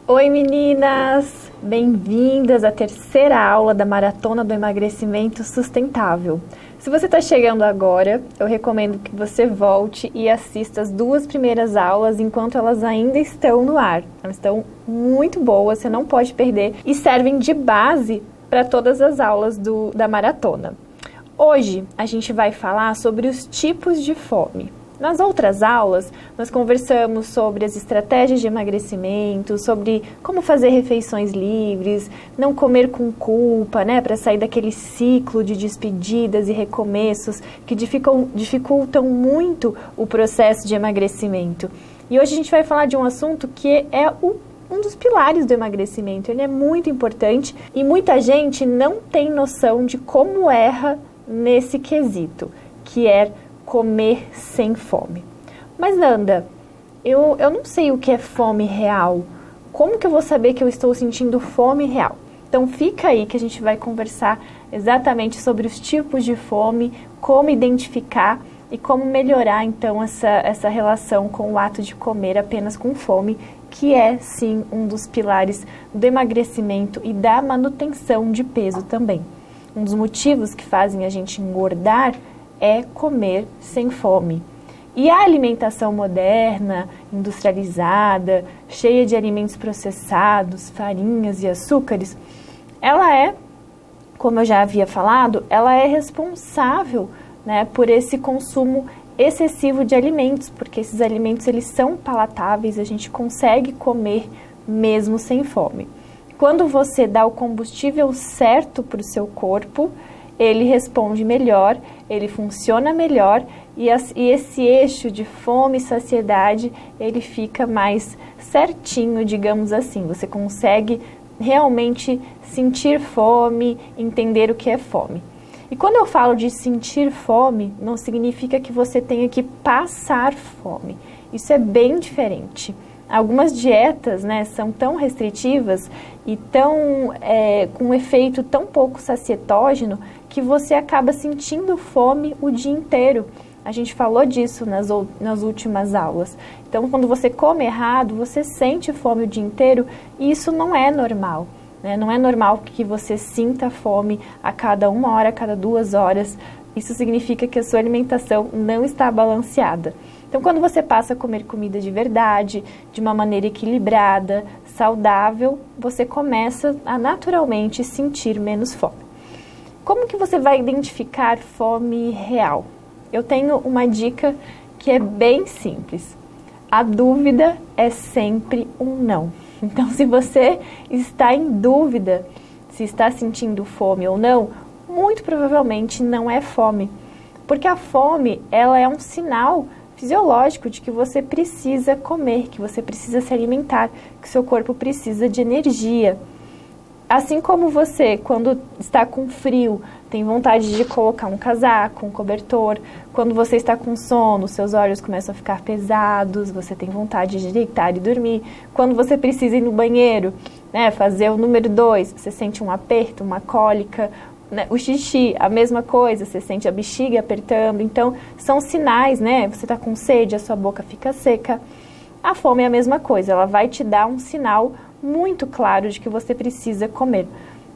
Oi meninas! Bem-vindas à terceira aula da Maratona do Emagrecimento Sustentável. Se você está chegando agora, eu recomendo que você volte e assista as duas primeiras aulas enquanto elas ainda estão no ar. Elas estão muito boas, você não pode perder e servem de base para todas as aulas da maratona. Hoje a gente vai falar sobre os tipos de fome. Nas outras aulas, nós conversamos sobre as estratégias de emagrecimento, sobre como fazer refeições livres, não comer com culpa, para sair daquele ciclo de despedidas e recomeços que dificultam muito o processo de emagrecimento. E hoje a gente vai falar de um assunto que é um dos pilares do emagrecimento. Ele é muito importante e muita gente não tem noção de como erra nesse quesito, que é comer sem fome. Mas Nanda, eu não sei o que é fome real. Como que eu vou saber que eu estou sentindo fome real? Então fica aí que a gente vai conversar exatamente sobre os tipos de fome, como identificar e como melhorar então essa relação com o ato de comer apenas com fome, que é sim um dos pilares do emagrecimento e da manutenção de peso também. Um dos motivos que fazem a gente engordar é comer sem fome. E a alimentação moderna, industrializada, cheia de alimentos processados, farinhas e açúcares, ela é, como eu já havia falado, ela é responsável, por esse consumo excessivo de alimentos, porque esses alimentos eles são palatáveis, a gente consegue comer mesmo sem fome. Quando você dá o combustível certo para o seu corpo, ele responde melhor, ele funciona melhor e esse eixo de fome e saciedade, ele fica mais certinho, digamos assim. Você consegue realmente sentir fome, entender o que é fome. E quando eu falo de sentir fome, não significa que você tenha que passar fome. Isso é bem diferente. Algumas dietas, são tão restritivas e com um efeito tão pouco sacietógeno que você acaba sentindo fome o dia inteiro. A gente falou disso nas últimas aulas. Então, quando você come errado, você sente fome o dia inteiro e isso não é normal. Não é normal que você sinta fome a cada 1 hora, a cada 2 horas. Isso significa que a sua alimentação não está balanceada. Então, quando você passa a comer comida de verdade, de uma maneira equilibrada, saudável, você começa a naturalmente sentir menos fome. Como que você vai identificar fome real? Eu tenho uma dica que é bem simples. A dúvida é sempre um não. Então, se você está em dúvida se está sentindo fome ou não, muito provavelmente não é fome. Porque a fome, ela é um sinal fisiológico de que você precisa comer, que você precisa se alimentar, que seu corpo precisa de energia. Assim como você, quando está com frio, tem vontade de colocar um casaco, um cobertor. Quando você está com sono, seus olhos começam a ficar pesados, você tem vontade de deitar e dormir. Quando você precisa ir no banheiro, fazer o número 2, você sente um aperto, uma cólica. O xixi, a mesma coisa, você sente a bexiga apertando. Então, são sinais, Você está com sede, a sua boca fica seca. A fome é a mesma coisa, ela vai te dar um sinal muito claro de que você precisa comer.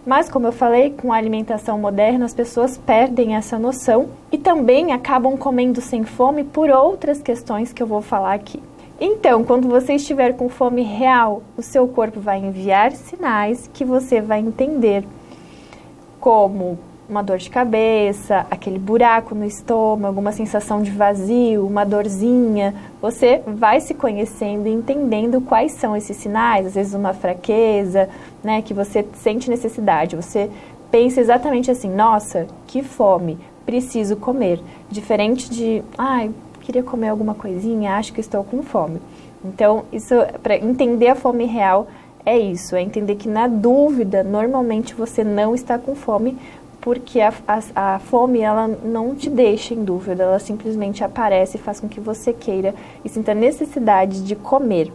Mas, como eu falei, com a alimentação moderna, as pessoas perdem essa noção e também acabam comendo sem fome por outras questões que eu vou falar aqui. Então, quando você estiver com fome real, o seu corpo vai enviar sinais que você vai entender, como uma dor de cabeça, aquele buraco no estômago, uma sensação de vazio, uma dorzinha. Você vai se conhecendo e entendendo quais são esses sinais, às vezes uma fraqueza, que você sente necessidade. Você pensa exatamente assim, nossa, que fome, preciso comer. Diferente de, queria comer alguma coisinha, acho que estou com fome. Então, isso, para entender a fome real, é isso, é entender que na dúvida, normalmente você não está com fome, porque a fome, ela não te deixa em dúvida, ela simplesmente aparece e faz com que você queira e sinta necessidade de comer.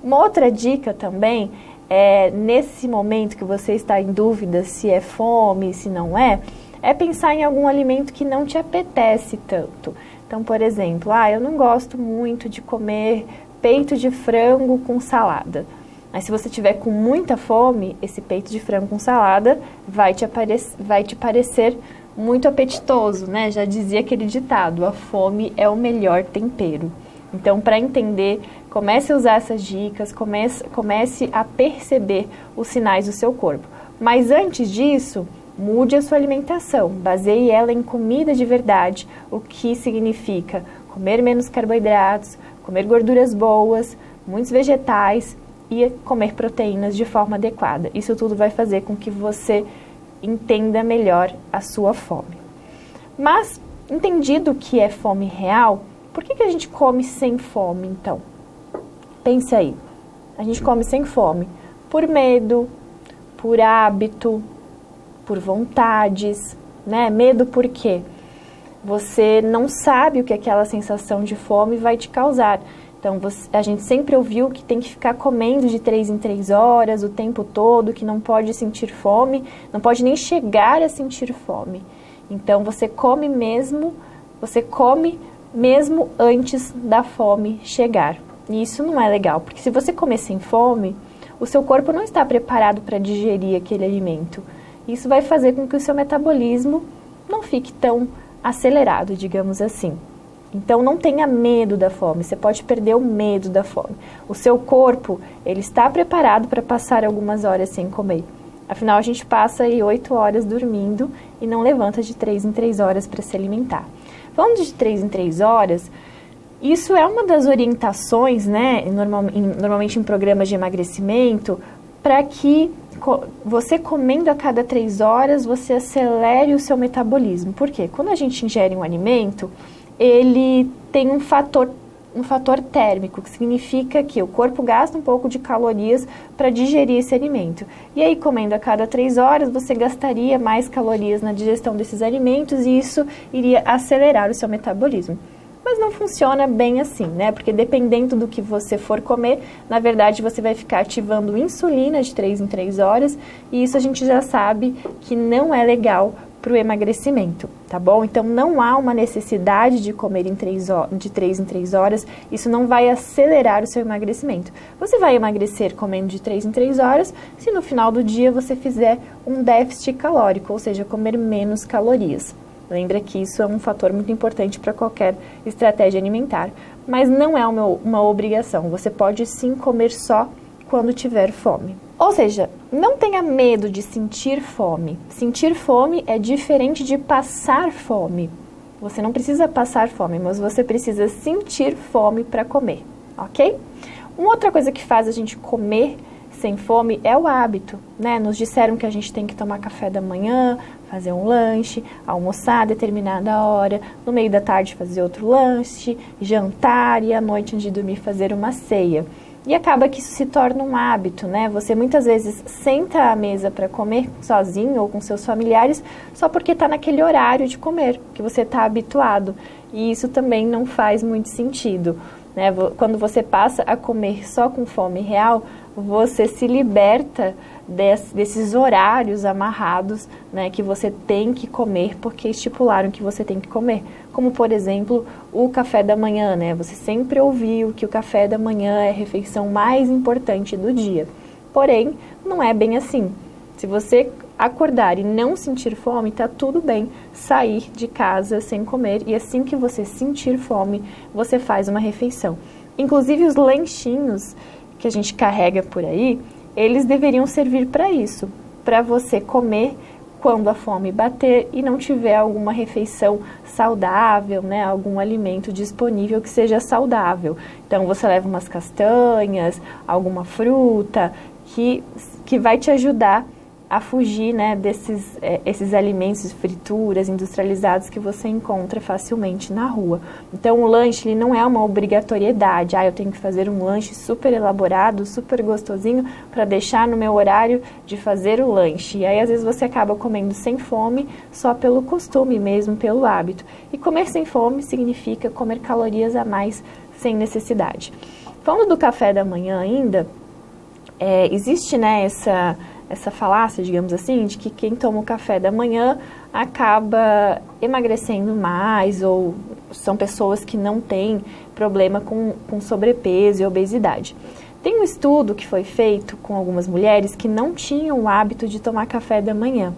Uma outra dica também é, nesse momento que você está em dúvida se é fome, se não é pensar em algum alimento que não te apetece tanto. Então, por exemplo, eu não gosto muito de comer peito de frango com salada. Mas se você tiver com muita fome, esse peito de frango com salada vai te parecer muito apetitoso, né? Já dizia aquele ditado, a fome é o melhor tempero. Então, para entender, comece a usar essas dicas, comece a perceber os sinais do seu corpo. Mas antes disso, mude a sua alimentação, baseie ela em comida de verdade, o que significa comer menos carboidratos, comer gorduras boas, muitos vegetais e comer proteínas de forma adequada. Isso tudo vai fazer com que você entenda melhor a sua fome. Mas, entendido o que é fome real, por que a gente come sem fome, então? Pense aí. A gente come sem fome por medo, por hábito, por vontades, né? Medo por quê? Você não sabe o que aquela sensação de fome vai te causar. Então, a gente sempre ouviu que tem que ficar comendo de 3 em 3 horas o tempo todo, que não pode sentir fome, não pode nem chegar a sentir fome. Então, você come mesmo antes da fome chegar. E isso não é legal, porque se você comer sem fome, o seu corpo não está preparado para digerir aquele alimento. Isso vai fazer com que o seu metabolismo não fique tão acelerado, digamos assim. Então, não tenha medo da fome, você pode perder o medo da fome. O seu corpo, ele está preparado para passar algumas horas sem comer. Afinal, a gente passa aí 8 horas dormindo e não levanta de 3 em 3 horas para se alimentar. Falando de 3 em 3 horas, isso é uma das orientações, né, normalmente em programas de emagrecimento, para que você comendo a cada 3 horas, você acelere o seu metabolismo. Por quê? Quando a gente ingere um alimento, ele tem um fator térmico, que significa que o corpo gasta um pouco de calorias para digerir esse alimento. E aí, comendo a cada 3 horas, você gastaria mais calorias na digestão desses alimentos e isso iria acelerar o seu metabolismo. Mas não funciona bem assim, né? Porque dependendo do que você for comer, na verdade você vai ficar ativando insulina de 3 em 3 horas e isso a gente já sabe que não é legal para o emagrecimento, tá bom? Então, não há uma necessidade de comer de 3 em 3 horas, isso não vai acelerar o seu emagrecimento. Você vai emagrecer comendo de 3 em 3 horas se no final do dia você fizer um déficit calórico, ou seja, comer menos calorias. Lembra que isso é um fator muito importante para qualquer estratégia alimentar, mas não é uma obrigação, você pode sim comer só quando tiver fome. Ou seja, não tenha medo de sentir fome. Sentir fome é diferente de passar fome. Você não precisa passar fome, mas você precisa sentir fome para comer, ok? Uma outra coisa que faz a gente comer sem fome é o hábito, né? Nos disseram que a gente tem que tomar café da manhã, fazer um lanche, almoçar a determinada hora, no meio da tarde fazer outro lanche, jantar e à noite antes de dormir fazer uma ceia. E acaba que isso se torna um hábito, né? Você muitas vezes senta à mesa para comer sozinho ou com seus familiares só porque está naquele horário de comer, que você está habituado. E isso também não faz muito sentido, né? Quando você passa a comer só com fome real, você se liberta desses horários amarrados, né, que você tem que comer porque estipularam que você tem que comer. Como, por exemplo, o café da manhã, né? Você sempre ouviu que o café da manhã é a refeição mais importante do dia. Porém, não é bem assim. Se você acordar e não sentir fome, está tudo bem sair de casa sem comer e assim que você sentir fome, você faz uma refeição. Inclusive os lanchinhos que a gente carrega por aí, eles deveriam servir para isso, para você comer quando a fome bater e não tiver alguma refeição saudável, né, algum alimento disponível que seja saudável. Então você leva umas castanhas, alguma fruta que vai te ajudar a fugir, né, esses alimentos, frituras industrializados que você encontra facilmente na rua. Então, o lanche ele não é uma obrigatoriedade. Eu tenho que fazer um lanche super elaborado, super gostosinho, para deixar no meu horário de fazer o lanche. E aí, às vezes, você acaba comendo sem fome, só pelo costume mesmo, pelo hábito. E comer sem fome significa comer calorias a mais sem necessidade. Falando do café da manhã ainda, existe, né, essa falácia, digamos assim, de que quem toma o café da manhã acaba emagrecendo mais ou são pessoas que não têm problema com sobrepeso e obesidade. Tem um estudo que foi feito com algumas mulheres que não tinham o hábito de tomar café da manhã.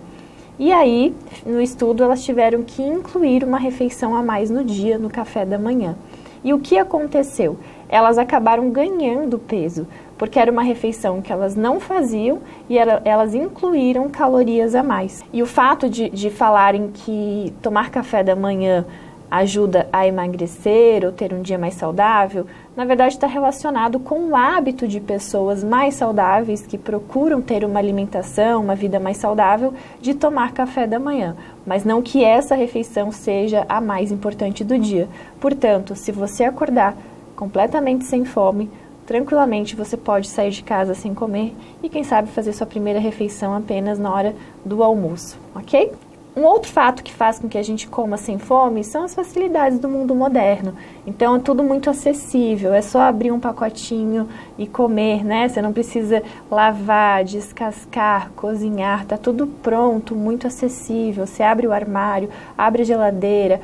E aí, no estudo, elas tiveram que incluir uma refeição a mais no dia, no café da manhã. E o que aconteceu? Elas acabaram ganhando peso, porque era uma refeição que elas não faziam e elas incluíram calorias a mais. E o fato de falarem que tomar café da manhã ajuda a emagrecer ou ter um dia mais saudável, na verdade está relacionado com o hábito de pessoas mais saudáveis que procuram ter uma alimentação, uma vida mais saudável, de tomar café da manhã, mas não que essa refeição seja a mais importante do dia. Portanto, se você acordar completamente sem fome, tranquilamente você pode sair de casa sem comer e quem sabe fazer sua primeira refeição apenas na hora do almoço, ok? Um outro fato que faz com que a gente coma sem fome são as facilidades do mundo moderno. Então é tudo muito acessível, é só abrir um pacotinho e comer, né? Você não precisa lavar, descascar, cozinhar, tá tudo pronto, muito acessível. Você abre o armário, abre a geladeira,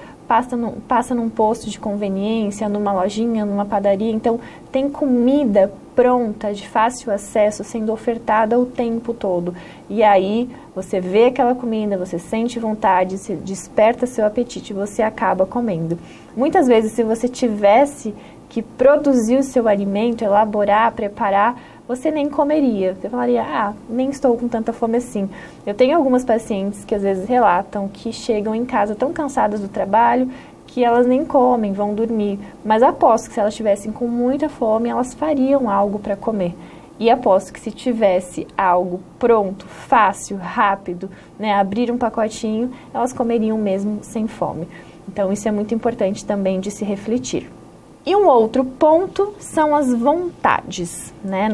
passa num posto de conveniência, numa lojinha, numa padaria. Então tem comida pronta, de fácil acesso, sendo ofertada o tempo todo. E aí você vê aquela comida, você sente vontade, se desperta seu apetite e você acaba comendo. Muitas vezes, se você tivesse que produzir o seu alimento, elaborar, preparar, você nem comeria. Você falaria, nem estou com tanta fome assim. Eu tenho algumas pacientes que às vezes relatam que chegam em casa tão cansadas do trabalho que elas nem comem, vão dormir. Mas aposto que se elas estivessem com muita fome, elas fariam algo para comer. E aposto que se tivesse algo pronto, fácil, rápido, né, abrir um pacotinho, elas comeriam mesmo sem fome. Então isso é muito importante também de se refletir. E um outro ponto são as vontades, né?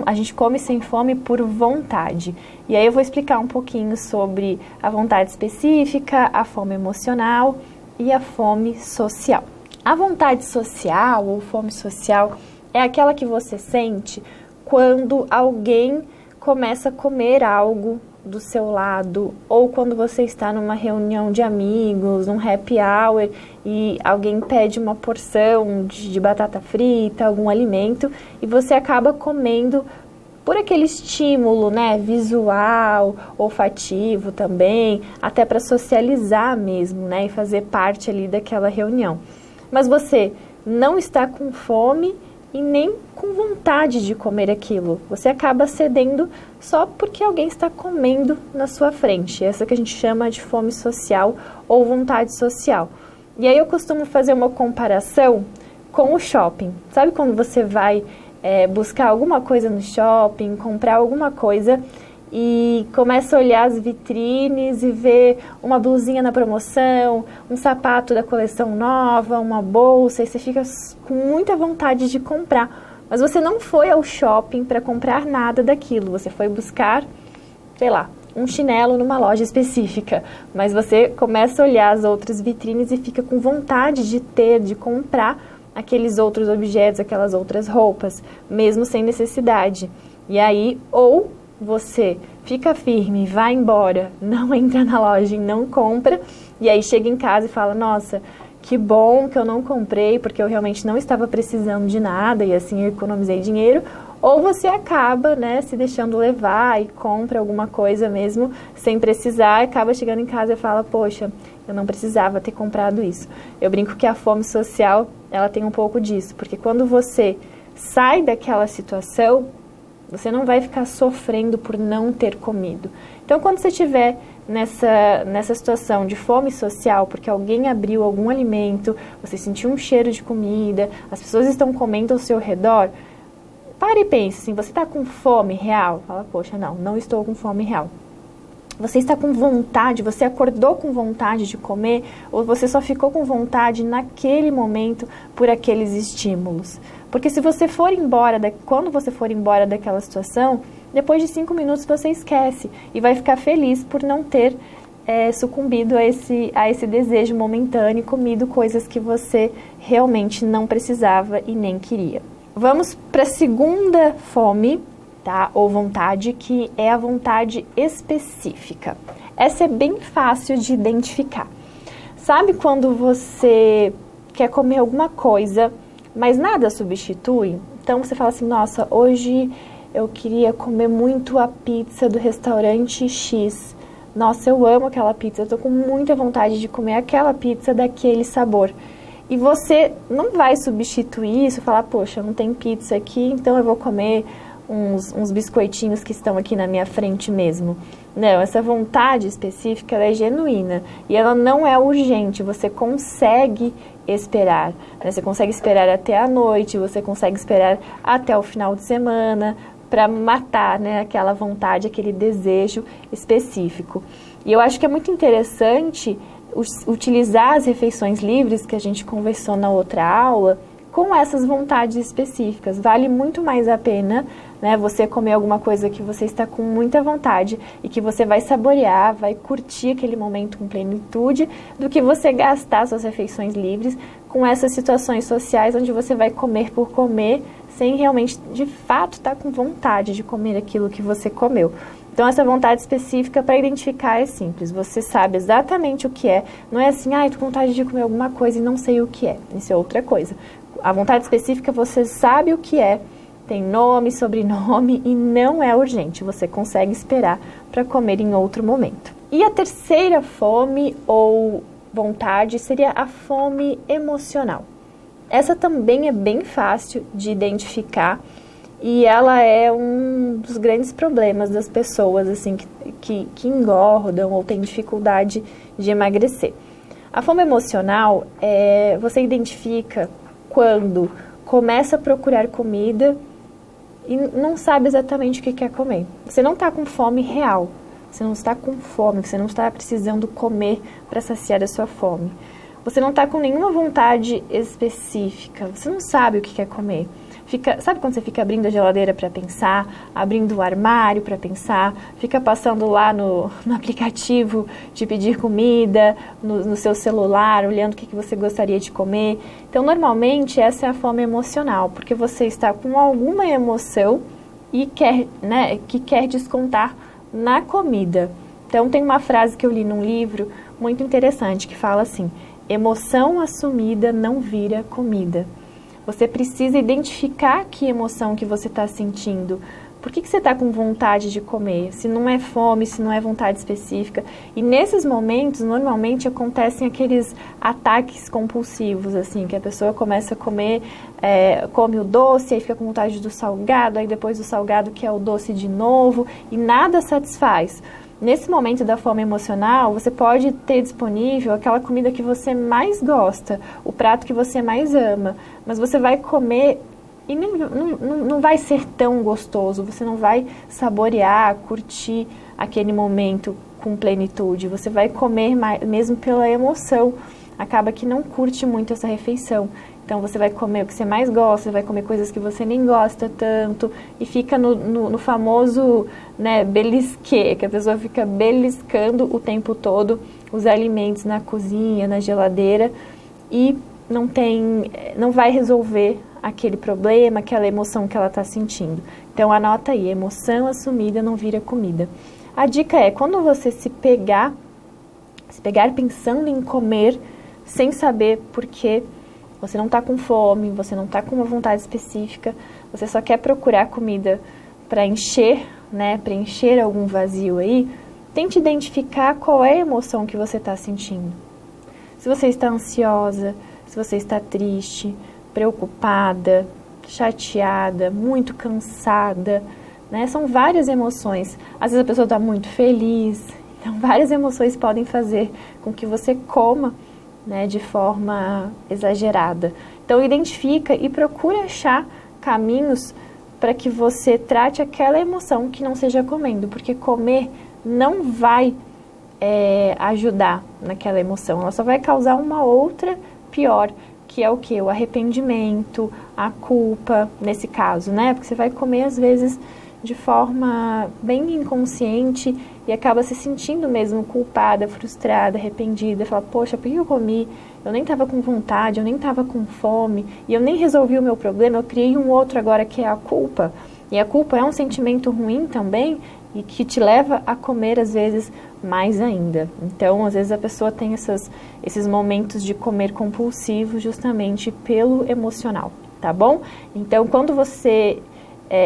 A gente come sem fome por vontade. E aí eu vou explicar um pouquinho sobre a vontade específica, a fome emocional e a fome social. A vontade social ou fome social é aquela que você sente quando alguém começa a comer algo do seu lado, ou quando você está numa reunião de amigos, num happy hour, e alguém pede uma porção de batata frita, algum alimento, e você acaba comendo por aquele estímulo, né, visual, olfativo também, até para socializar mesmo, né, e fazer parte ali daquela reunião. Mas você não está com fome e nem com vontade de comer aquilo. Você acaba cedendo só porque alguém está comendo na sua frente. Essa que a gente chama de fome social ou vontade social. E aí eu costumo fazer uma comparação com o shopping. Sabe quando você vai buscar alguma coisa no shopping, comprar alguma coisa e começa a olhar as vitrines e ver uma blusinha na promoção, um sapato da coleção nova, uma bolsa, e você fica com muita vontade de comprar. Mas você não foi ao shopping para comprar nada daquilo, você foi buscar, sei lá, um chinelo numa loja específica. Mas você começa a olhar as outras vitrines e fica com vontade de comprar aqueles outros objetos, aquelas outras roupas, mesmo sem necessidade. E aí, ou você fica firme, vai embora, não entra na loja e não compra, e aí chega em casa e fala, nossa, que bom que eu não comprei, porque eu realmente não estava precisando de nada, e assim eu economizei dinheiro. Ou você acaba, né, se deixando levar e compra alguma coisa mesmo sem precisar, acaba chegando em casa e fala, poxa, eu não precisava ter comprado isso. Eu brinco que a fome social, ela tem um pouco disso, porque quando você sai daquela situação, você não vai ficar sofrendo por não ter comido. Então, quando você estiver nessa situação de fome social, porque alguém abriu algum alimento, você sentiu um cheiro de comida, as pessoas estão comendo ao seu redor, pare e pense, assim, você está com fome real? Fala, poxa, não estou com fome real. Você está com vontade, você acordou com vontade de comer, ou você só ficou com vontade naquele momento por aqueles estímulos? Porque se você for embora, quando você for embora daquela situação, depois de 5 minutos você esquece e vai ficar feliz por não ter sucumbido a esse desejo momentâneo e comido coisas que você realmente não precisava e nem queria. Vamos para a segunda fome, tá? Ou vontade, que é a vontade específica. Essa é bem fácil de identificar. Sabe quando você quer comer alguma coisa, mas nada substitui? Então você fala assim, nossa, hoje eu queria comer muito a pizza do restaurante X. Nossa, eu amo aquela pizza, eu tô com muita vontade de comer aquela pizza daquele sabor. E você não vai substituir isso, falar, poxa, não tem pizza aqui, então eu vou comer uns biscoitinhos que estão aqui na minha frente mesmo. Não, essa vontade específica, ela é genuína e ela não é urgente, você consegue esperar, né? Você consegue esperar até a noite, você consegue esperar até o final de semana para matar, né, aquela vontade, aquele desejo específico. E eu acho que é muito interessante utilizar as refeições livres que a gente conversou na outra aula com essas vontades específicas. Vale muito mais a pena, né, você comer alguma coisa que você está com muita vontade e que você vai saborear, vai curtir aquele momento com plenitude, do que você gastar suas refeições livres com essas situações sociais onde você vai comer por comer, sem realmente, de fato, estar com vontade de comer aquilo que você comeu. Então, essa vontade específica para identificar é simples. Você sabe exatamente o que é. Não é assim, tô com vontade de comer alguma coisa e não sei o que é. Isso é outra coisa. A vontade específica, você sabe o que é, tem nome, sobrenome e não é urgente. Você consegue esperar para comer em outro momento. E a terceira fome ou vontade seria a fome emocional. Essa também é bem fácil de identificar e ela é um dos grandes problemas das pessoas assim, que engordam ou têm dificuldade de emagrecer. A fome emocional, você identifica quando começa a procurar comida e não sabe exatamente o que quer comer. Você não está com fome real, você não está com fome, você não está precisando comer para saciar a sua fome. Você não está com nenhuma vontade específica, você não sabe o que quer comer. Sabe quando você fica abrindo a geladeira para pensar, abrindo o armário para pensar, fica passando lá no aplicativo de pedir comida, no seu celular, olhando o que você gostaria de comer. Então, normalmente, essa é a fome emocional, porque você está com alguma emoção e que quer descontar na comida. Então, tem uma frase que eu li num livro muito interessante, que fala assim: emoção assumida não vira comida. Você precisa identificar que emoção que você está sentindo. Por que você está com vontade de comer? Se não é fome, se não é vontade específica. E nesses momentos, normalmente, acontecem aqueles ataques compulsivos, assim, que a pessoa começa a comer, come o doce, aí fica com vontade do salgado, aí depois do salgado quer o doce de novo, e nada satisfaz. Nesse momento da fome emocional, você pode ter disponível aquela comida que você mais gosta, o prato que você mais ama, mas você vai comer e não vai ser tão gostoso, você não vai saborear, curtir aquele momento com plenitude, você vai comer mesmo pela emoção, acaba que não curte muito essa refeição. Então, você vai comer o que você mais gosta, vai comer coisas que você nem gosta tanto, e fica no famoso, né, belisquê, que a pessoa fica beliscando o tempo todo os alimentos na cozinha, na geladeira, e não vai resolver aquele problema, aquela emoção que ela está sentindo. Então, anota aí, emoção assumida não vira comida. A dica é, quando você se pegar pensando em comer, sem saber por quê, você não está com fome, você não está com uma vontade específica, você só quer procurar comida para encher, né, preencher algum vazio aí, tente identificar qual é a emoção que você está sentindo. Se você está ansiosa, se você está triste, preocupada, chateada, muito cansada, né, são várias emoções. Às vezes a pessoa está muito feliz, então várias emoções podem fazer com que você coma, né, de forma exagerada. Então, identifica e procura achar caminhos para que você trate aquela emoção que não seja comendo, porque comer não vai ajudar naquela emoção, ela só vai causar uma outra pior, que é o quê? O arrependimento, a culpa, nesse caso, né? Porque você vai comer, às vezes, de forma bem inconsciente e acaba se sentindo mesmo culpada, frustrada, arrependida, fala, poxa, por que eu comi? Eu nem estava com vontade, eu nem estava com fome, e eu nem resolvi o meu problema, eu criei um outro agora que é a culpa. E a culpa é um sentimento ruim também e que te leva a comer, às vezes, mais ainda. Então, às vezes a pessoa tem esses momentos de comer compulsivo justamente pelo emocional. tá bom? Então, quando você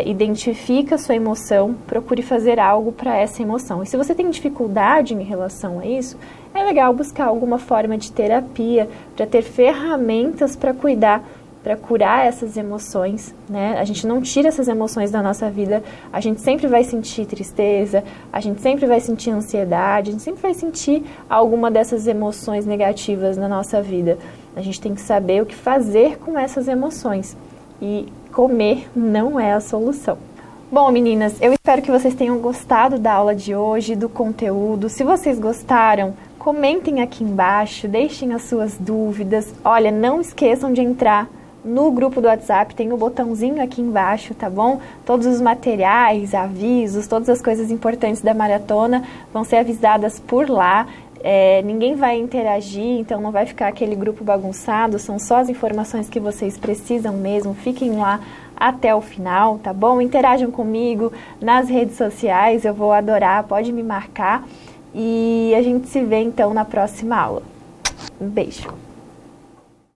identifica a sua emoção, procure fazer algo para essa emoção. E se você tem dificuldade em relação a isso, é legal buscar alguma forma de terapia para ter ferramentas para cuidar, para curar essas emoções, né? A gente não tira essas emoções da nossa vida, a gente sempre vai sentir tristeza, a gente sempre vai sentir ansiedade, a gente sempre vai sentir alguma dessas emoções negativas na nossa vida. A gente tem que saber o que fazer com essas emoções. E comer não é a solução. Bom, meninas, eu espero que vocês tenham gostado da aula de hoje, do conteúdo. Se vocês gostaram, comentem aqui embaixo, deixem as suas dúvidas. Olha, não esqueçam de entrar no grupo do WhatsApp, tem o botãozinho aqui embaixo, tá bom? Todos os materiais, avisos, todas as coisas importantes da maratona vão ser avisadas por lá. Ninguém vai interagir, então não vai ficar aquele grupo bagunçado, são só as informações que vocês precisam mesmo, fiquem lá até o final, tá bom? Interajam comigo nas redes sociais, eu vou adorar, pode me marcar e a gente se vê então na próxima aula. Um beijo!